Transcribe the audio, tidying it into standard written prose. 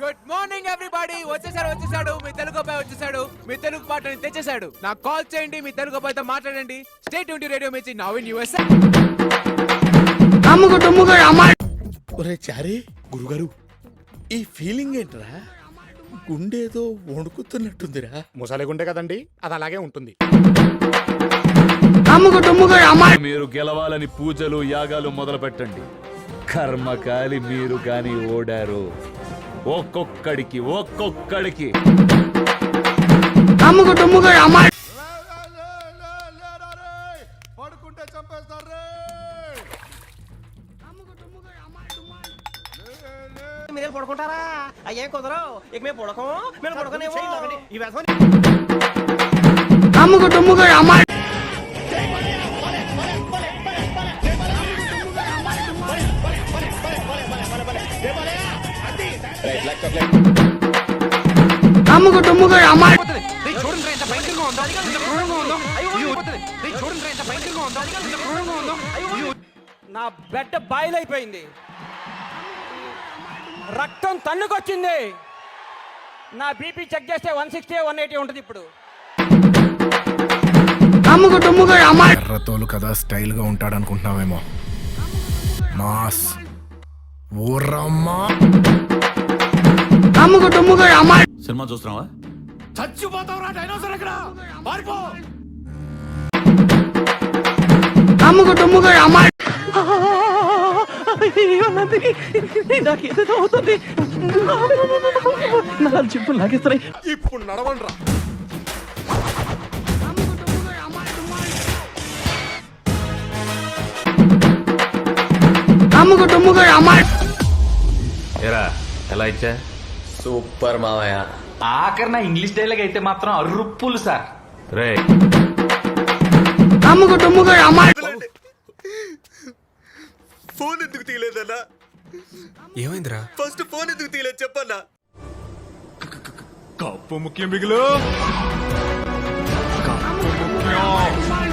Good morning everybody. వచ్చేసాడు మీ తెలుగు అబ్బాయి వచ్చేసాడు. మీ తెలుగు పాటని తెచ్చేసాడు. నాకు కాల్ చేయండి, మీ తెలుగు అబ్బాయితో మాట్లాడండి. స్టే ట్యూన్ రేడియో మిర్చి నౌ ఇన్ యుఎస్ఏ. ఒరే చారీ గురుగారు, ఈ ఫీలింగ్ ఏంట్రా? గుండేదో వణుకుతున్నట్టుందిరా. ముసలి గుండె కదండి, అది అలాగే ఉంటుంది. మీరు గెలవాలని పూజలు యాగాలు మొదలు పెట్టండి. కర్మకాలి మీరు గాని ఓడారు. ఒక్కొక్కడికి పడుకుంటే చంపేస్తారు. మీరు పడుకుంటారా? అయ్యే కుదరవు. ఇక మేము పడకం, మేము పడకనేమో. నా బెడ్ బాయిలైపోయింది, రక్తం తన్నుకొచ్చింది. నా బీపీ చెక్ చేస్తే 160 180 ఉంటుంది ఇప్పుడు. ఎర్రతోలు కదా స్టైల్ గా ఉంటాడు అనుకుంటున్నావేమో. మాస్ సినిమా చూస్తున్నావా? చచ్చిపోతావురా డైనోసర్ ఎక్కడ? పారిపో. ఇప్పుడు నడవండ్రా. ఏరా ఎలా ఇచ్చా? సూపర్ మావయ్య. ఆఖరి నా ఇంగ్లీష్ డైలాగ్ అయితే మాత్రం అర్రుప్పులు సార్. రే ఫోన్ ఎందుకు తీయలేదన్నా? ఏమైందిరా? ఫస్ట్ ఫోన్ ఎందుకు తీయలేదు చెప్పన్నా? కప్పు ముఖ్యం బిగులు. కప్పు ముఖ్యం.